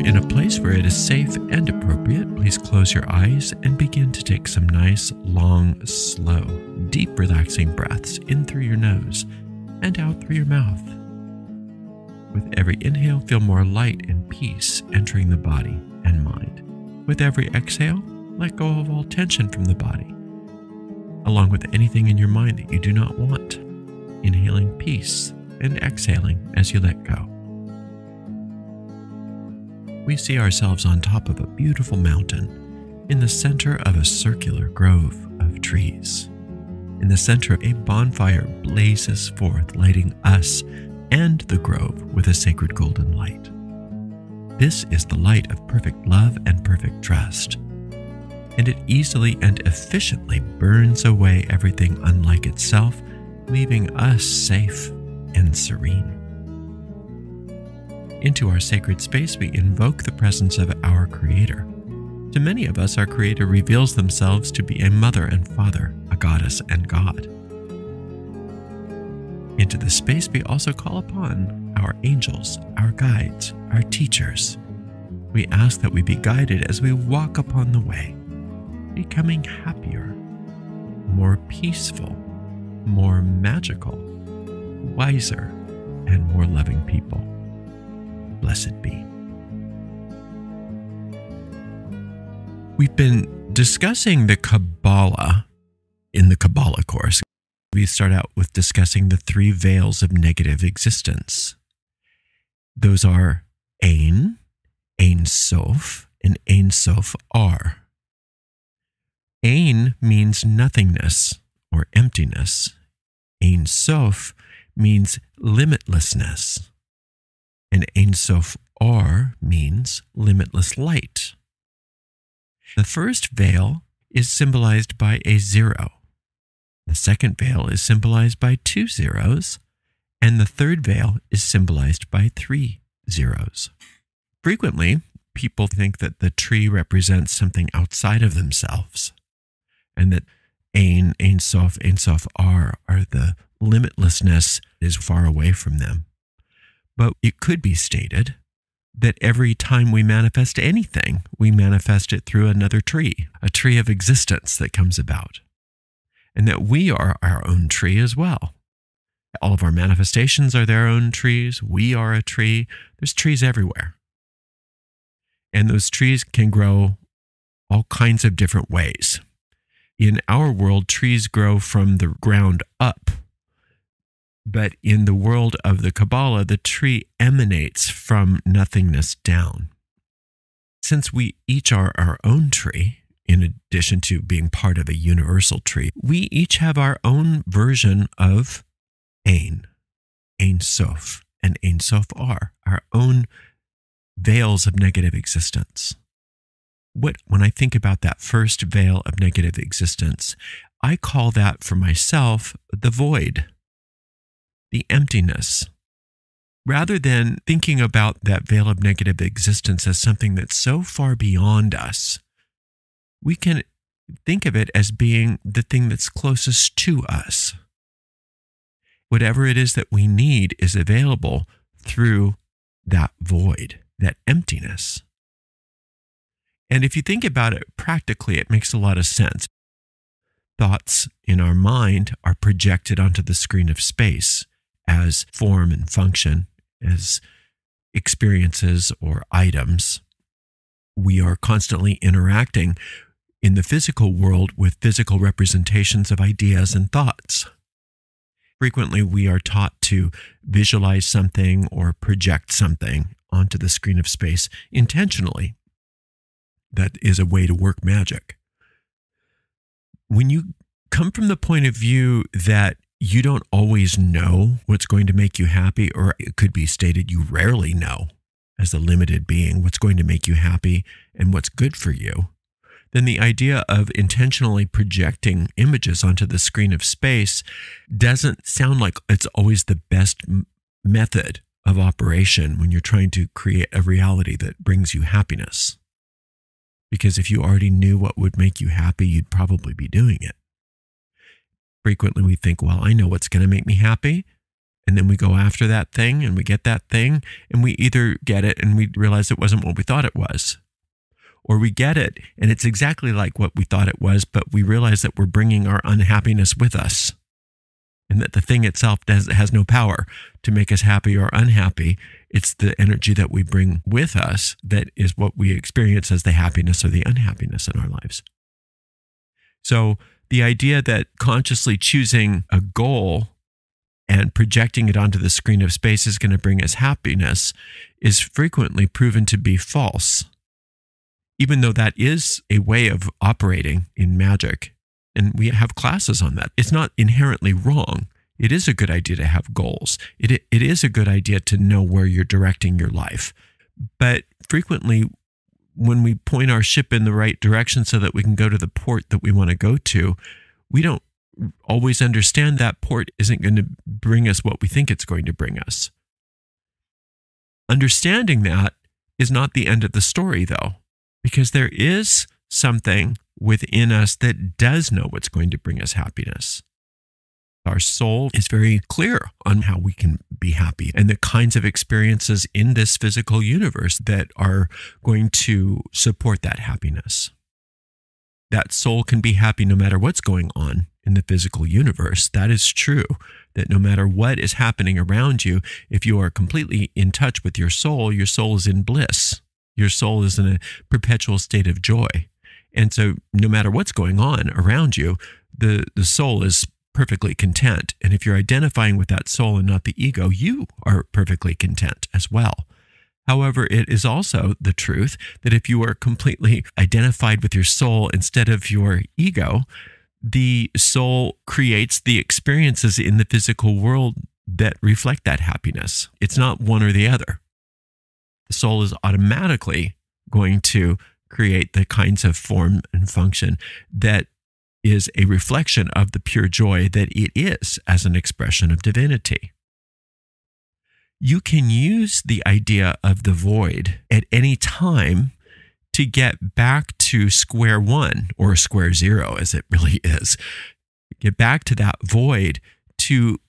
in a place where it is safe and appropriate, please close your eyes and begin to take some nice, long, slow, deep, relaxing breaths in through your nose and out through your mouth. With every inhale, feel more light and peace entering the body and mind. With every exhale, let go of all tension from the body, along with anything in your mind that you do not want, inhaling peace and exhaling as you let go. We see ourselves on top of a beautiful mountain, in the center of a circular grove of trees. In the center, a bonfire blazes forth, lighting us and the grove with a sacred golden light. This is the light of perfect love and perfect trust, and it easily and efficiently burns away everything unlike itself, leaving us safe and serene. Into our sacred space, we invoke the presence of our Creator. To many of us, our Creator reveals themselves to be a mother and father, a goddess and God. Into this space, we also call upon our angels, our guides, our teachers. We ask that we be guided as we walk upon the way, becoming happier, more peaceful, more magical, wiser, and more loving people. Blessed be. We've been discussing the Kabbalah in the Kabbalah course. We start out with discussing the three veils of negative existence. Those are Ein, Ein Sof, and Ein Sof Ar. Ein means nothingness or emptiness. Ein Sof means limitlessness. And Ein Sof Ar means limitless light. The first veil is symbolized by a 0. The second veil is symbolized by 2 zeros, and the third veil is symbolized by 3 zeros. Frequently, people think that the tree represents something outside of themselves, and that Ein Sof Ar are the limitlessness that is far away from them. But it could be stated that every time we manifest anything, we manifest it through another tree, a tree of existence that comes about. And that we are our own tree as well. All of our manifestations are their own trees. We are a tree. There's trees everywhere. And those trees can grow all kinds of different ways. In our world, trees grow from the ground up. But in the world of the Kabbalah, the tree emanates from nothingness down. Since we each are our own tree, in addition to being part of a universal tree, we each have our own version of Ein Sof, and Ein Sof Ar, our own veils of negative existence. When I think about that first veil of negative existence, I call that for myself the void, the emptiness. Rather than thinking about that veil of negative existence as something that's so far beyond us, we can think of it as being the thing that's closest to us. Whatever it is that we need is available through that void, that emptiness. And if you think about it practically, it makes a lot of sense. Thoughts in our mind are projected onto the screen of space as form and function, as experiences or items. We are constantly interacting in the physical world with physical representations of ideas and thoughts. Frequently, we are taught to visualize something or project something onto the screen of space intentionally. That is a way to work magic. When you come from the point of view that you don't always know what's going to make you happy, or it could be stated you rarely know as a limited being what's going to make you happy and what's good for you, then the idea of intentionally projecting images onto the screen of space doesn't sound like it's always the best method of operation when you're trying to create a reality that brings you happiness. Because if you already knew what would make you happy, you'd probably be doing it. Frequently we think, well, I know what's going to make me happy, And then we go after that thing and we get that thing, and we either get it and we realize it wasn't what we thought it was, or we get it and it's exactly like what we thought it was, but we realize that we're bringing our unhappiness with us, and that the thing itself has no power to make us happy or unhappy. It's the energy that we bring with us that is what we experience as the happiness or the unhappiness in our lives. So the idea that consciously choosing a goal and projecting it onto the screen of space is going to bring us happiness is frequently proven to be false, even though that is a way of operating in magic. And we have classes on that. It's not inherently wrong. It is a good idea to have goals. It is a good idea to know where you're directing your life. But frequently, when we point our ship in the right direction so that we can go to the port that we want to go to, we don't always understand that port isn't going to bring us what we think it's going to bring us. Understanding that is not the end of the story, though, because there is something within us that does know what's going to bring us happiness. Our soul is very clear on how we can be happy and the kinds of experiences in this physical universe that are going to support that happiness. That soul can be happy no matter what's going on in the physical universe. That is true, that no matter what is happening around you, if you are completely in touch with your soul is in bliss. Your soul is in a perpetual state of joy. And so no matter what's going on around you, the soul is perfectly content. And if you're identifying with that soul and not the ego, you are perfectly content as well. However, it is also the truth that if you are completely identified with your soul instead of your ego, the soul creates the experiences in the physical world that reflect that happiness. It's not one or the other. The soul is automatically going to create the kinds of form and function that is a reflection of the pure joy that it is as an expression of divinity. You can use the idea of the void at any time to get back to square one, or square zero as it really is. Get back to that void to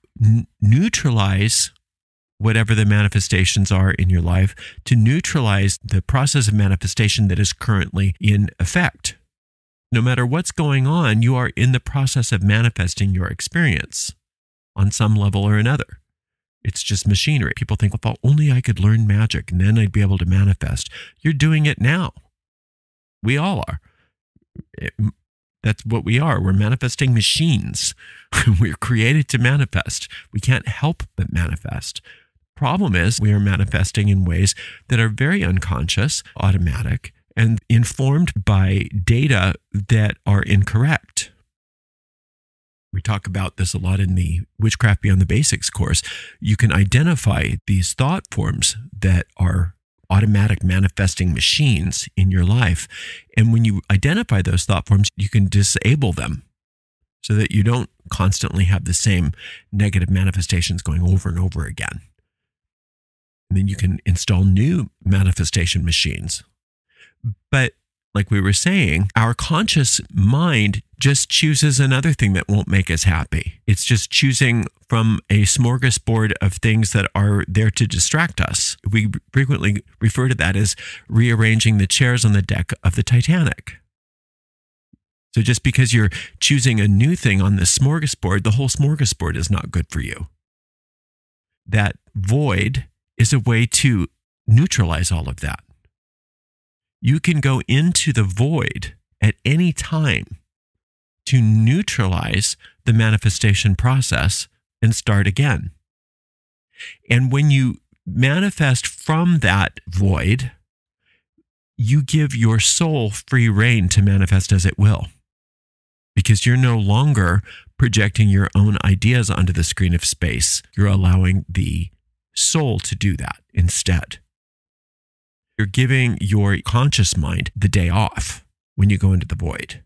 neutralize whatever the manifestations are in your life, to neutralize the process of manifestation that is currently in effect. No matter what's going on, you are in the process of manifesting your experience on some level or another. It's just machinery. People think, well, if only I could learn magic and then I'd be able to manifest. You're doing it now. We all are. That's what we are. We're manifesting machines. We're created to manifest. We can't help but manifest. Problem is, we are manifesting in ways that are very unconscious, automatic, and informed by data that are incorrect. We talk about this a lot in the Witchcraft Beyond the Basics course. You can identify these thought forms that are automatic manifesting machines in your life. And when you identify those thought forms, you can disable them so that you don't constantly have the same negative manifestations going over and over again. And then you can install new manifestation machines. But like we were saying, our conscious mind just chooses another thing that won't make us happy. It's just choosing from a smorgasbord of things that are there to distract us. We frequently refer to that as rearranging the chairs on the deck of the Titanic. So just because you're choosing a new thing on the smorgasbord, the whole smorgasbord is not good for you. That void is a way to neutralize all of that. You can go into the void at any time to neutralize the manifestation process and start again. And when you manifest from that void, you give your soul free rein to manifest as it will, because you're no longer projecting your own ideas onto the screen of space. You're allowing the soul to do that instead. You're giving your conscious mind the day off when you go into the void.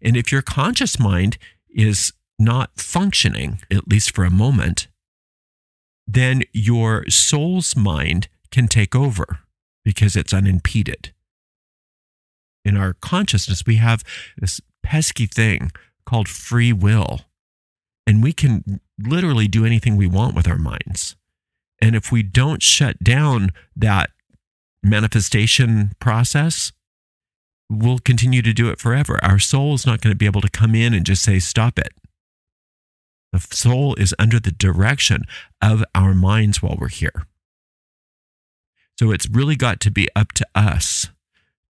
And if your conscious mind is not functioning, at least for a moment, then your soul's mind can take over because it's unimpeded. In our consciousness, we have this pesky thing called free will. And we can literally do anything we want with our minds. And if we don't shut down that manifestation process, we'll continue to do it forever. Our soul is not going to be able to come in and just say, stop it. The soul is under the direction of our minds while we're here. So it's really got to be up to us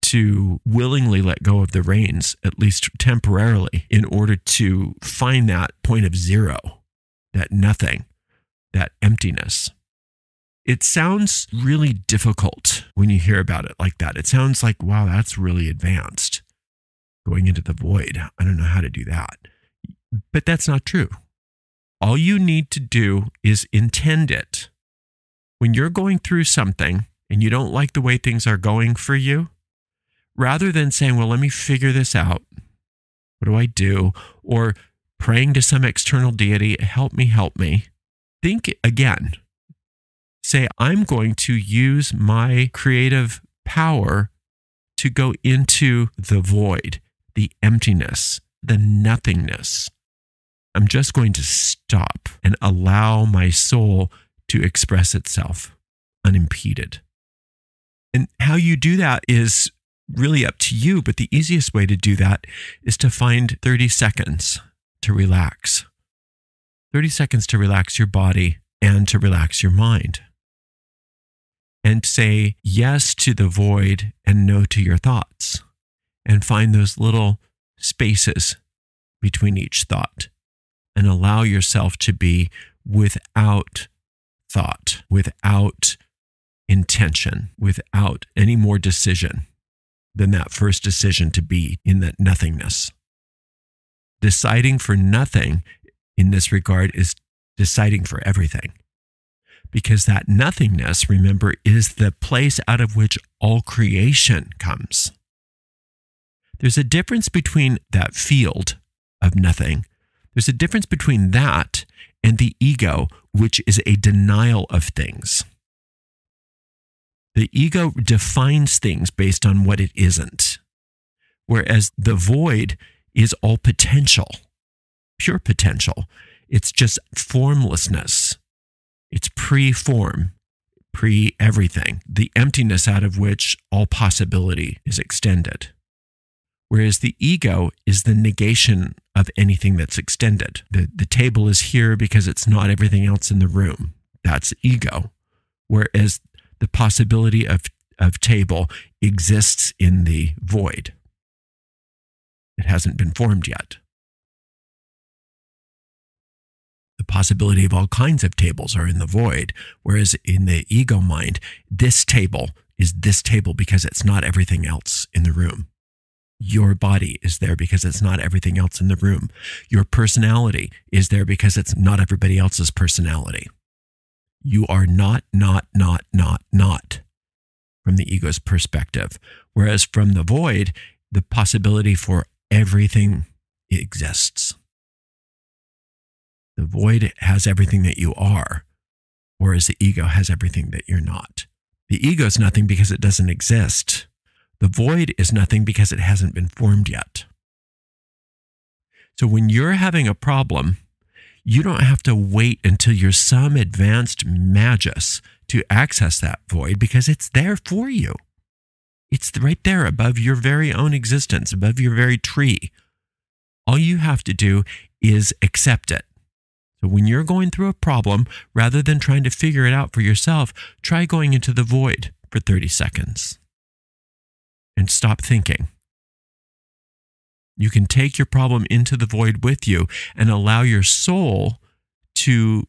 to willingly let go of the reins, at least temporarily, in order to find that point of zero, that nothing, that emptiness. It sounds really difficult when you hear about it like that. It sounds like, wow, that's really advanced. Going into the void. I don't know how to do that. But that's not true. All you need to do is intend it. When you're going through something and you don't like the way things are going for you, rather than saying, well, let me figure this out. What do I do? Or praying to some external deity, help me. Think again. Say, I'm going to use my creative power to go into the void, the emptiness, the nothingness. I'm just going to stop and allow my soul to express itself unimpeded. And how you do that is really up to you, but the easiest way to do that is to find 30 seconds to relax. 30 seconds to relax your body and to relax your mind. And say yes to the void and no to your thoughts. And find those little spaces between each thought. And allow yourself to be without thought, without intention, without any more decision than that first decision to be in that nothingness. Deciding for nothing in this regard is deciding for everything. Because that nothingness, remember, is the place out of which all creation comes. There's a difference between that field of nothing. There's a difference between that and the ego, which is a denial of things. The ego defines things based on what it isn't, whereas the void is all potential, pure potential. It's just formlessness. It's pre-form, pre-everything, the emptiness out of which all possibility is extended. Whereas the ego is the negation of anything that's extended. The table is here because it's not everything else in the room. That's ego. Whereas the possibility of table exists in the void. It hasn't been formed yet. The possibility of all kinds of tables are in the void, whereas in the ego mind, this table is this table because it's not everything else in the room. Your body is there because it's not everything else in the room. Your personality is there because it's not everybody else's personality. You are not from the ego's perspective. Whereas from the void, the possibility for everything exists. The void has everything that you are, whereas the ego has everything that you're not. The ego is nothing because it doesn't exist. The void is nothing because it hasn't been formed yet. So when you're having a problem, you don't have to wait until you're some advanced magus to access that void because it's there for you. It's right there above your very own existence, above your very tree. All you have to do is accept it. So when you're going through a problem, rather than trying to figure it out for yourself, try going into the void for 30 seconds and stop thinking. You can take your problem into the void with you and allow your soul to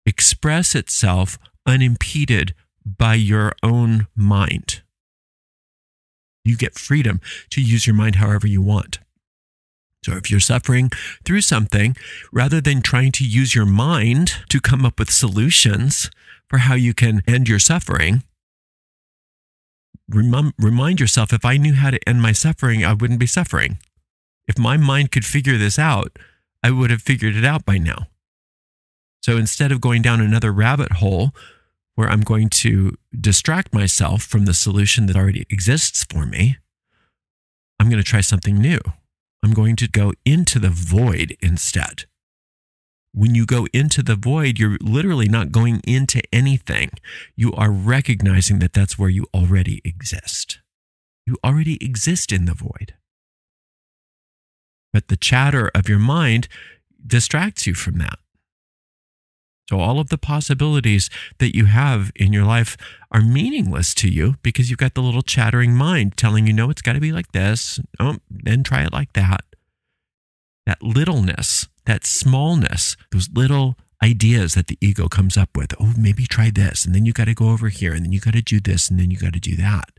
express itself unimpeded by your own mind. You get freedom to use your mind however you want. So if you're suffering through something, rather than trying to use your mind to come up with solutions for how you can end your suffering, remind yourself, if I knew how to end my suffering, I wouldn't be suffering. If my mind could figure this out, I would have figured it out by now. So instead of going down another rabbit hole where I'm going to distract myself from the solution that already exists for me, I'm going to try something new. I'm going to go into the void instead. When you go into the void, you're literally not going into anything. You are recognizing that that's where you already exist. You already exist in the void. But the chatter of your mind distracts you from that. So all of the possibilities that you have in your life are meaningless to you because you've got the little chattering mind telling you, no, it's got to be like this. Oh, then try it like that. That littleness, that smallness, those little ideas that the ego comes up with. Oh, maybe try this. And then you got to go over here. And then you got to do this. And then you got to do that.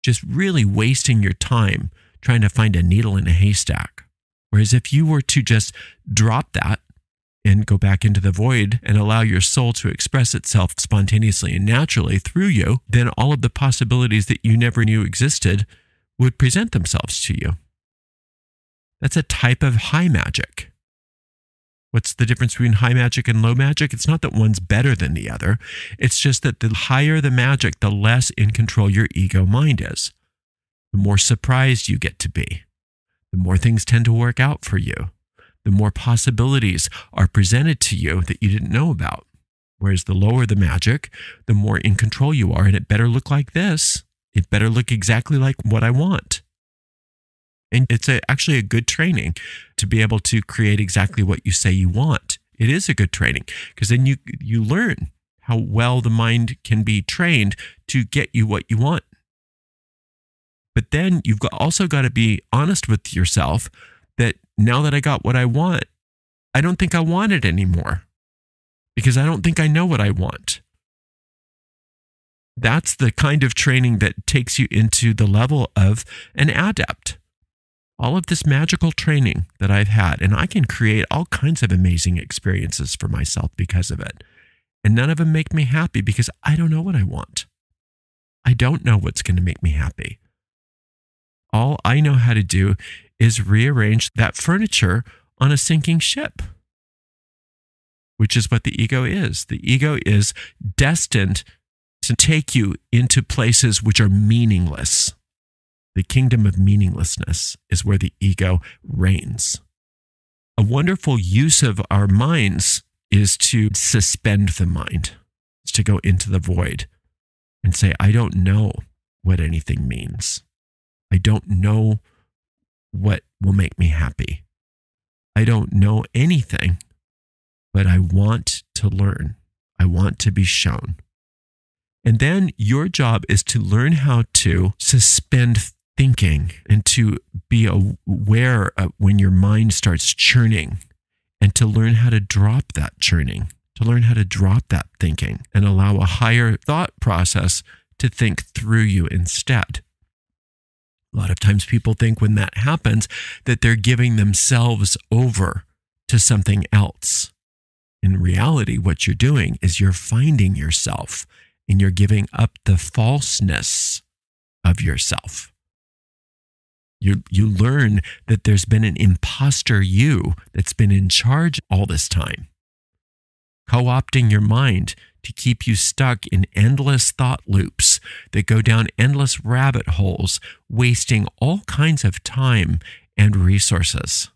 Just really wasting your time trying to find a needle in a haystack. Whereas if you were to just drop that and go back into the void and allow your soul to express itself spontaneously and naturally through you, then all of the possibilities that you never knew existed would present themselves to you. That's a type of high magic. What's the difference between high magic and low magic? It's not that one's better than the other. It's just that the higher the magic, the less in control your ego mind is. The more surprised you get to be, the more things tend to work out for you. The more possibilities are presented to you that you didn't know about. Whereas the lower the magic, the more in control you are. And it better look like this. It better look exactly like what I want. And it's actually a good training to be able to create exactly what you say you want. It is a good training because then you learn how well the mind can be trained to get you what you want. But then you've also got to be honest with yourself that now that I got what I want, I don't think I want it anymore because I don't think I know what I want. That's the kind of training that takes you into the level of an adept. All of this magical training that I've had, and I can create all kinds of amazing experiences for myself because of it. And none of them make me happy because I don't know what I want. I don't know what's going to make me happy. All I know how to do is rearrange that furniture on a sinking ship, which is what the ego is. The ego is destined to take you into places which are meaningless. The kingdom of meaninglessness is where the ego reigns. A wonderful use of our minds is to suspend the mind. It's to go into the void and say, I don't know what anything means. I don't know what will make me happy. I don't know anything, but I want to learn. I want to be shown. And then your job is to learn how to suspend thinking and to be aware of when your mind starts churning and to learn how to drop that churning, to learn how to drop that thinking and allow a higher thought process to think through you instead. A lot of times people think when that happens that they're giving themselves over to something else. In reality, what you're doing is you're finding yourself and you're giving up the falseness of yourself. You learn that there's been an imposter you that's been in charge all this time, co-opting your mind to keep you stuck in endless thought loops that go down endless rabbit holes, wasting all kinds of time and resources.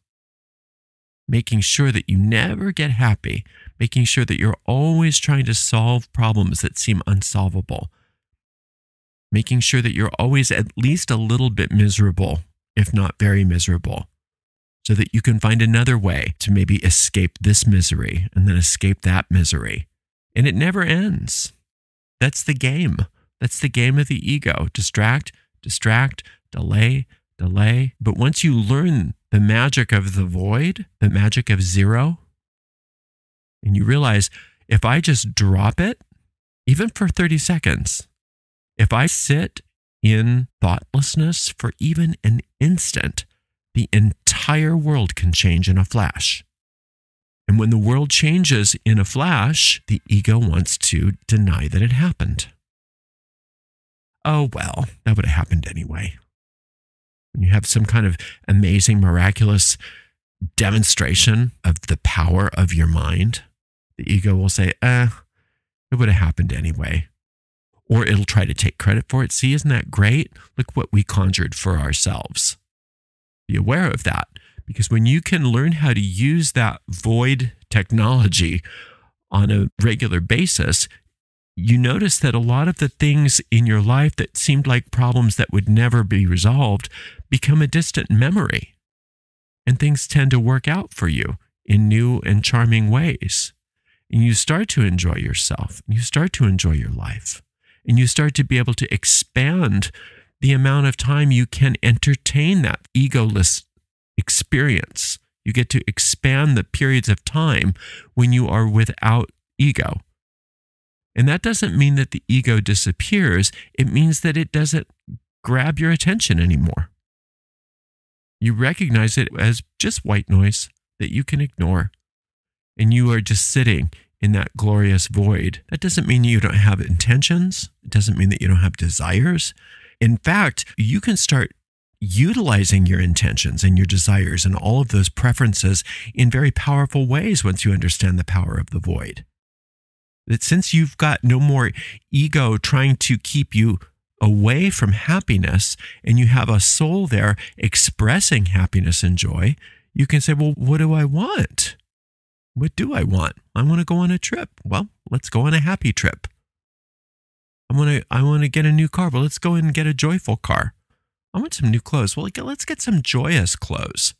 Making sure that you never get happy, making sure that you're always trying to solve problems that seem unsolvable, making sure that you're always at least a little bit miserable, if not very miserable, so that you can find another way to maybe escape this misery and then escape that misery. And it never ends. That's the game. That's the game of the ego. Distract, distract, delay, delay. But once you learn the magic of the void, the magic of zero, and you realize if I just drop it, even for 30 seconds, if I sit in thoughtlessness for even an instant, the entire world can change in a flash. And when the world changes in a flash, the ego wants to deny that it happened. Oh, well, that would have happened anyway. When you have some kind of amazing, miraculous demonstration of the power of your mind, the ego will say, it would have happened anyway. Or it'll try to take credit for it. See, isn't that great? Look what we conjured for ourselves. Be aware of that. Because when you can learn how to use that void technology on a regular basis, you notice that a lot of the things in your life that seemed like problems that would never be resolved become a distant memory. And things tend to work out for you in new and charming ways. And you start to enjoy yourself. You start to enjoy your life. And you start to be able to expand the amount of time you can entertain that egoless experience. You get to expand the periods of time when you are without ego. And that doesn't mean that the ego disappears. It means that it doesn't grab your attention anymore. You recognize it as just white noise that you can ignore. And you are just sitting in that glorious void. That doesn't mean you don't have intentions. It doesn't mean that you don't have desires. In fact, you can start utilizing your intentions and your desires and all of those preferences in very powerful ways once you understand the power of the void. That since you've got no more ego trying to keep you away from happiness, and you have a soul there expressing happiness and joy, you can say, well, what do I want? What do I want? I want to go on a trip. Well, let's go on a happy trip. I want to get a new car. Well, let's go and get a joyful car. I want some new clothes. Well, let's get some joyous clothes.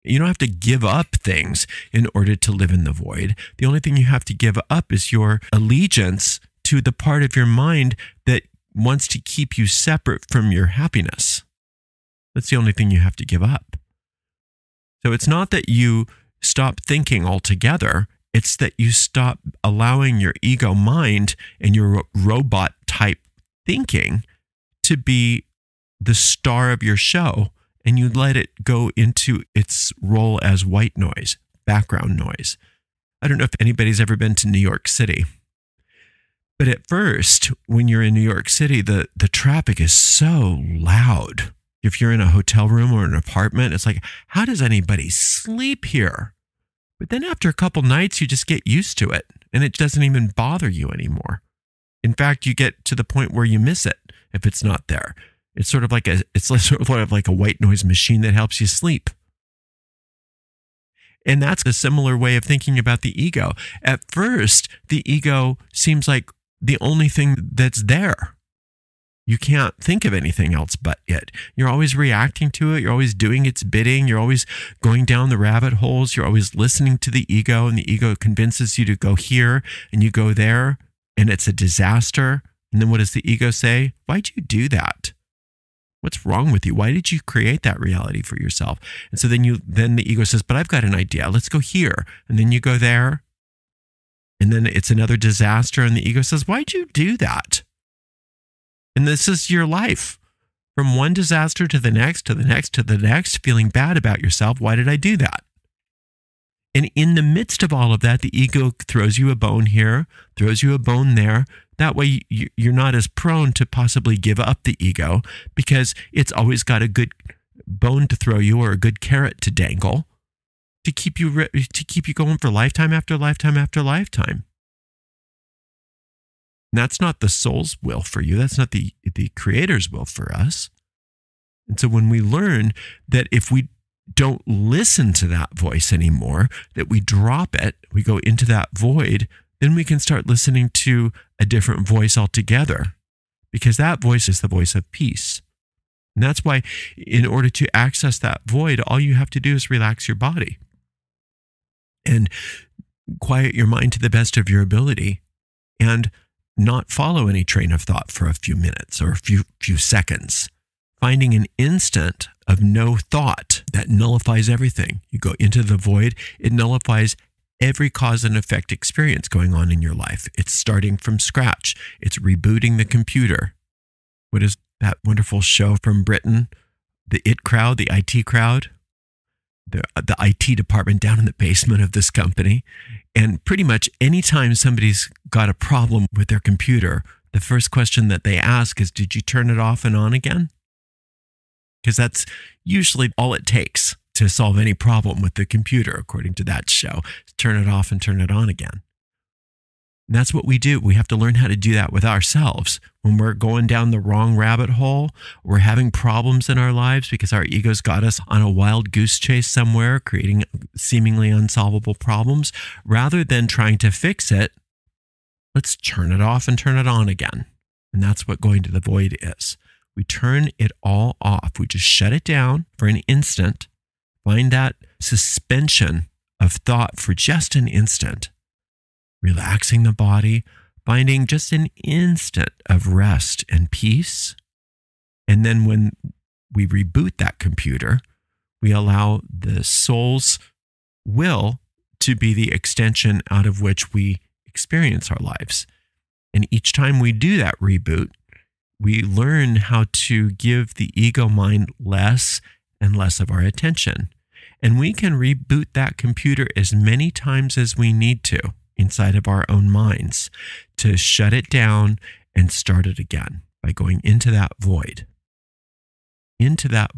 You don't have to give up things in order to live in the void. The only thing you have to give up is your allegiance to the part of your mind that wants to keep you separate from your happiness. That's the only thing you have to give up. So it's not that you stop thinking altogether. It's that you stop allowing your ego mind and your robot type thinking to be the star of your show, and you let it go into its role as white noise, background noise. I don't know if anybody's ever been to New York City, but at first, when you're in New York City, the traffic is so loud. If you're in a hotel room or an apartment, it's like, how does anybody sleep here? But then after a couple nights, you just get used to it, and it doesn't even bother you anymore. In fact, you get to the point where you miss it if it's not there. It's sort of like a white noise machine that helps you sleep. And that's a similar way of thinking about the ego. At first, the ego seems like the only thing that's there. You can't think of anything else but it. You're always reacting to it. You're always doing its bidding. You're always going down the rabbit holes. You're always listening to the ego, and the ego convinces you to go here, and you go there, and it's a disaster. And then what does the ego say? Why'd you do that? What's wrong with you? Why did you create that reality for yourself? And so then the ego says, but I've got an idea. Let's go here. And then you go there. And then it's another disaster. And the ego says, why'd you do that? And this is your life. From one disaster to the next, to the next, to the next, feeling bad about yourself. Why did I do that? And in the midst of all of that, the ego throws you a bone here, throws you a bone there. That way you're not as prone to possibly give up the ego, because it's always got a good bone to throw you or a good carrot to dangle to keep you going for lifetime after lifetime after lifetime. And that's not the soul's will for you. That's not the Creator's will for us. And so when we learn that if we don't listen to that voice anymore, that we drop it, we go into that void, then we can start listening to a different voice altogether, because that voice is the voice of peace. And that's why in order to access that void, all you have to do is relax your body and quiet your mind to the best of your ability and not follow any train of thought for a few minutes or a few seconds. Finding an instant of no thought that nullifies everything. You go into the void, it nullifies every cause and effect experience going on in your life. It's starting from scratch. It's rebooting the computer. What is that wonderful show from Britain? The IT crowd, the IT crowd, the IT department down in the basement of this company. And pretty much anytime somebody's got a problem with their computer, the first question that they ask is, did you turn it off and on again? Because that's usually all it takes to solve any problem with the computer, according to that show. Turn it off and turn it on again. And that's what we do. We have to learn how to do that with ourselves. When we're going down the wrong rabbit hole, we're having problems in our lives because our egos got us on a wild goose chase somewhere, creating seemingly unsolvable problems. Rather than trying to fix it, let's turn it off and turn it on again. And that's what going to the void is. We turn it all off. We just shut it down for an instant, find that suspension of thought for just an instant, relaxing the body, finding just an instant of rest and peace. And then when we reboot that computer, we allow the soul's will to be the extension out of which we experience our lives. And each time we do that reboot, we learn how to give the ego mind less and less of our attention. And we can reboot that computer as many times as we need to inside of our own minds to shut it down and start it again by going into that void, into that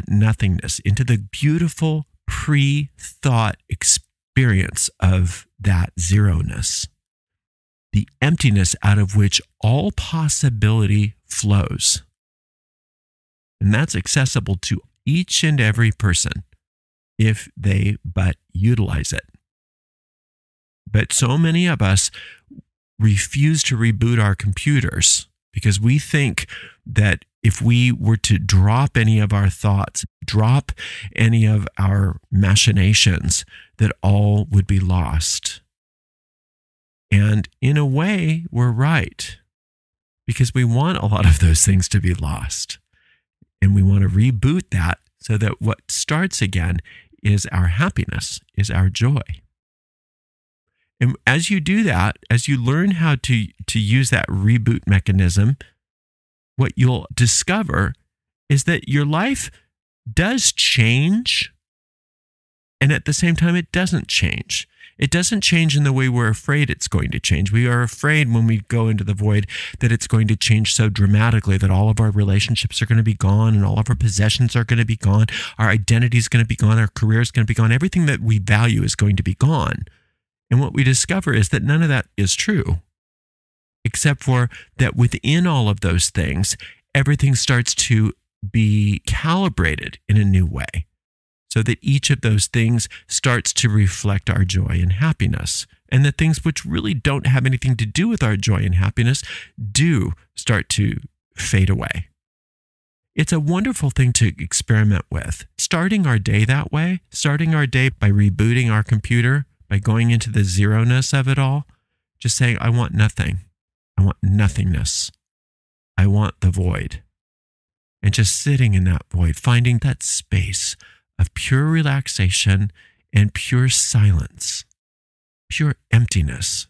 nothingness, into the beautiful pre-thought experience of that zeroness, the emptiness out of which all possibility flows. And that's accessible to each and every person if they but utilize it. But so many of us refuse to reboot our computers because we think that if we were to drop any of our thoughts, drop any of our machinations, that all would be lost. And in a way, we're right, because we want a lot of those things to be lost. And we want to reboot that so that what starts again is our happiness, is our joy. And as you do that, as you learn how to use that reboot mechanism, what you'll discover is that your life does change, and at the same time, it doesn't change. It doesn't change in the way we're afraid it's going to change. We are afraid when we go into the void that it's going to change so dramatically that all of our relationships are going to be gone and all of our possessions are going to be gone. Our identity is going to be gone. Our career is going to be gone. Everything that we value is going to be gone. And what we discover is that none of that is true, except for that within all of those things, everything starts to be calibrated in a new way, so that each of those things starts to reflect our joy and happiness. And the things which really don't have anything to do with our joy and happiness do start to fade away. It's a wonderful thing to experiment with. Starting our day that way, starting our day by rebooting our computer, by going into the zeroness of it all, just saying, I want nothing. I want nothingness. I want the void. And just sitting in that void, finding that space of pure relaxation and pure silence, pure emptiness,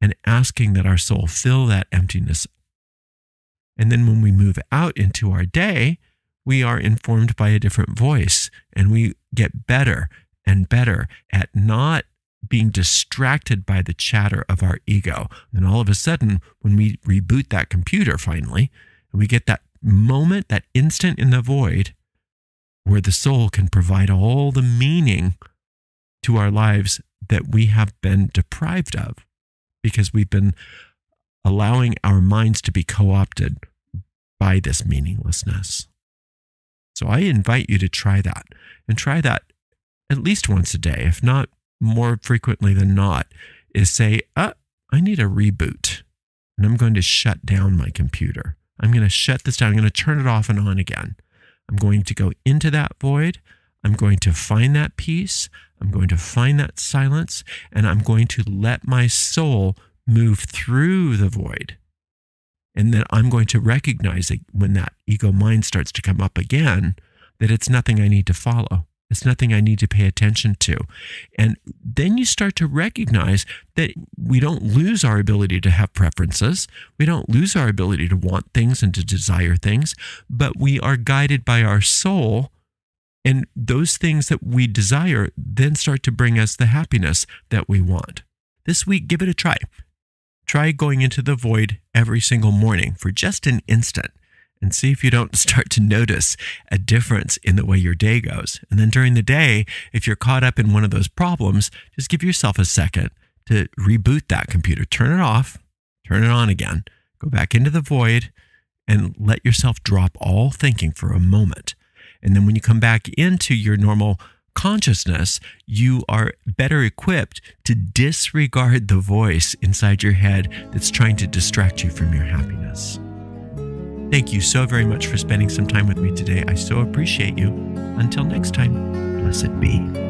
and asking that our soul fill that emptiness. And then when we move out into our day, we are informed by a different voice, and we get better and better at not being distracted by the chatter of our ego. And all of a sudden, when we reboot that computer finally, we get that moment, that instant in the void where the soul can provide all the meaning to our lives that we have been deprived of because we've been allowing our minds to be co-opted by this meaninglessness. So I invite you to try that, and try that at least once a day, if not more frequently than not, is say, I need a reboot, and I'm going to shut down my computer. I'm going to shut this down. I'm going to turn it off and on again. I'm going to go into that void. I'm going to find that peace. I'm going to find that silence, and I'm going to let my soul move through the void. And then I'm going to recognize that when that ego mind starts to come up again, that it's nothing I need to follow. It's nothing I need to pay attention to. And then you start to recognize that we don't lose our ability to have preferences. We don't lose our ability to want things and to desire things, but we are guided by our soul. And those things that we desire then start to bring us the happiness that we want. This week, give it a try. Try going into the void every single morning for just an instant, and see if you don't start to notice a difference in the way your day goes. And then during the day, if you're caught up in one of those problems, just give yourself a second to reboot that computer. Turn it off, turn it on again, go back into the void, and let yourself drop all thinking for a moment. And then when you come back into your normal consciousness, you are better equipped to disregard the voice inside your head that's trying to distract you from your happiness. Thank you so very much for spending some time with me today. I so appreciate you. Until next time, blessed be.